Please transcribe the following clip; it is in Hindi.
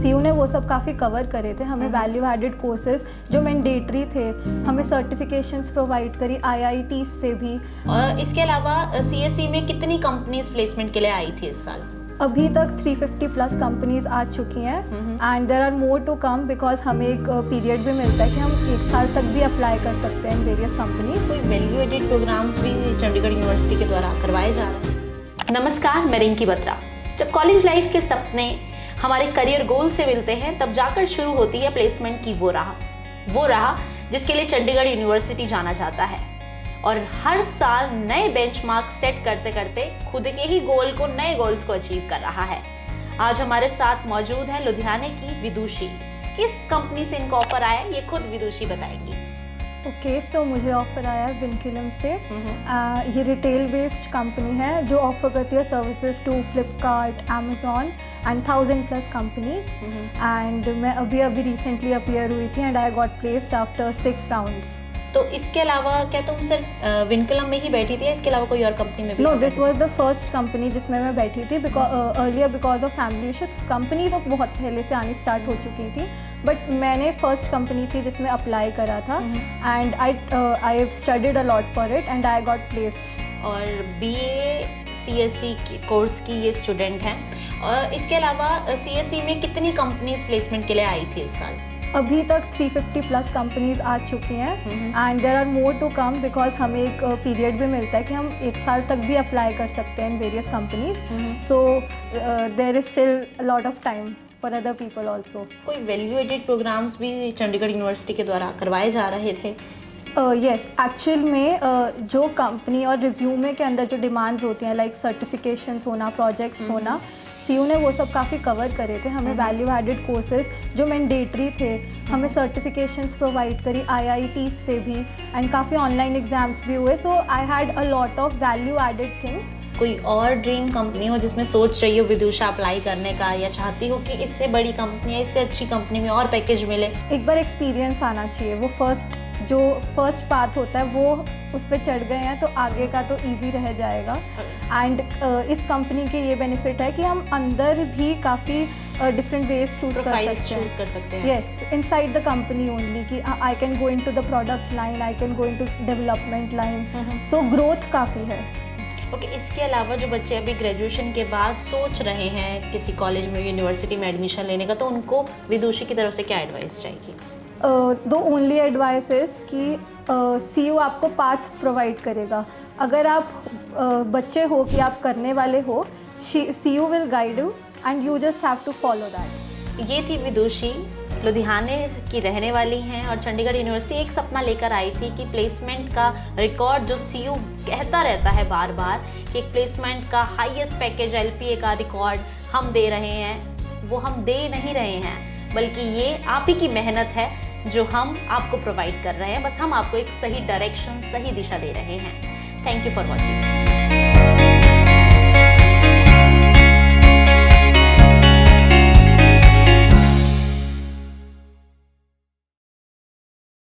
सीयू ने वो सब काफ़ी कवर करे थे। हमें वैल्यू एडेड कोर्सेज जो मैंडेटरी थे, हमें सर्टिफिकेशंस प्रोवाइड करी IIT से भी। और इसके अलावा CSE में कितनी कंपनीज प्लेसमेंट के लिए आई थी इस साल? अभी तक 350 प्लस कंपनीज आ चुकी हैं and there are more to come because हमें एक पीरियड भी मिलता है कि हम 1 साल तक भी अप्लाई कर सकते हैं इन वेरियस कंपनीज। कोई वैल्यू एडेड प्रोग्राम्स भी चंडीगढ़ यूनिवर्सिटी के द्वारा करवाए जा रहे हैं? नमस्कार, मैं रिंकी बत्रा। जब कॉलेज लाइफ के सपने हमारे करियर गोल से मिलते हैं तब जाकर शुरू होती है प्लेसमेंट की वो राह जिसके लिए चंडीगढ़ यूनिवर्सिटी जाना जाता है और हर साल नए बेंचमार्क सेट करते करते खुद के ही नए गोल्स को अचीव कर रहा है। आज हमारे साथ मौजूद है लुधियाने की विदुषी। किस कंपनी से इनको ऑफर आया ये खुद विदुषी बताएंगी। ओके, सो मुझे ऑफर आया विनक्यूलम से। ये रिटेल बेस्ड कंपनी है जो ऑफर करती है services to Flipkart, Amazon and 1000 plus companies. And मैं अभी रिसेंटली अपीयर हुई थी and I got placed after 6 rounds. तो इसके अलावा क्या तुम सिर्फ विनक्यूलम में ही बैठी थी या इसके अलावा कोई और कंपनी में भी? No, this was the first company जिसमें मैं बैठी थी because of family issues. Company तो बहुत पहले से आनी स्टार्ट हो चुकी थी बट मैंने फर्स्ट कंपनी थी जिसमें अप्लाई करा था and I studied a lot for it and I got placed. और BA CSE कोर्स की ये स्टूडेंट हैं। और इसके अलावा CSE में कितनी कंपनीज प्लेसमेंट के लिए आई थी इस साल? अभी तक 350 प्लस कंपनीज आ चुकी हैं and there are more to come because हमें एक पीरियड भी मिलता है कि हम 1 साल तक भी अप्लाई कर सकते हैं in various companies. So there is still lot of time for other people also. कोई वैल्यू एडेड प्रोग्राम्स भी चंडीगढ़ यूनिवर्सिटी के द्वारा करवाए जा रहे थे? येस, एक्चुअल में जो कंपनी और रिज्यूमे के अंदर जो डिमांड्स होती हैं लाइक सर्टिफिकेशंस होना, प्रोजेक्ट्स होना, सीयू ने वो सब काफ़ी कवर करे थे। हमें वैल्यू एडेड कोर्सेज जो मैंडेटरी थे, हमें सर्टिफिकेशंस प्रोवाइड करी IIT से भी एंड काफ़ी ऑनलाइन एग्जाम्स भी हुए। So I had a lot of value added things. कोई और ड्रीम कंपनी हो जिसमें सोच रही हो विदुषा अप्लाई करने का या चाहती हो कि इससे बड़ी कंपनी या इससे अच्छी कंपनी में और पैकेज मिले? एक बार एक्सपीरियंस आना चाहिए। वो फर्स्ट पाथ होता है वो उस पर चढ़ गए हैं तो आगे का तो इजी रह जाएगा। एंड इस कंपनी के ये बेनिफिट है कि हम अंदर भी काफ़ी डिफरेंट वेज चूज कर सकते हैं। Yes, inside the company only कि I can go into the product line, I can go into development line. So growth काफ़ी है। ओके, इसके अलावा जो बच्चे अभी ग्रेजुएशन के बाद सोच रहे हैं किसी कॉलेज में, यूनिवर्सिटी में एडमिशन लेने का, तो उनको विदुषी की तरफ से क्या एडवाइस चाहिए? दो ओनली एडवाइसेस कि सीयू आपको पाथ प्रोवाइड करेगा। अगर आप बच्चे हो कि आप करने वाले हो, CU will guide you and you just have to follow that. ये थी विदुषी, लुधियाने की रहने वाली हैं और चंडीगढ़ यूनिवर्सिटी एक सपना लेकर आई थी कि प्लेसमेंट का रिकॉर्ड जो सीयू कहता रहता है बार बार कि एक प्लेसमेंट का हाईएस्ट पैकेज LPA का रिकॉर्ड हम दे रहे हैं, वो हम दे नहीं रहे हैं बल्कि ये आप ही की मेहनत है जो हम आपको प्रोवाइड कर रहे हैं। बस हम आपको एक सही डायरेक्शन, सही दिशा दे रहे हैं। Thank you for watching.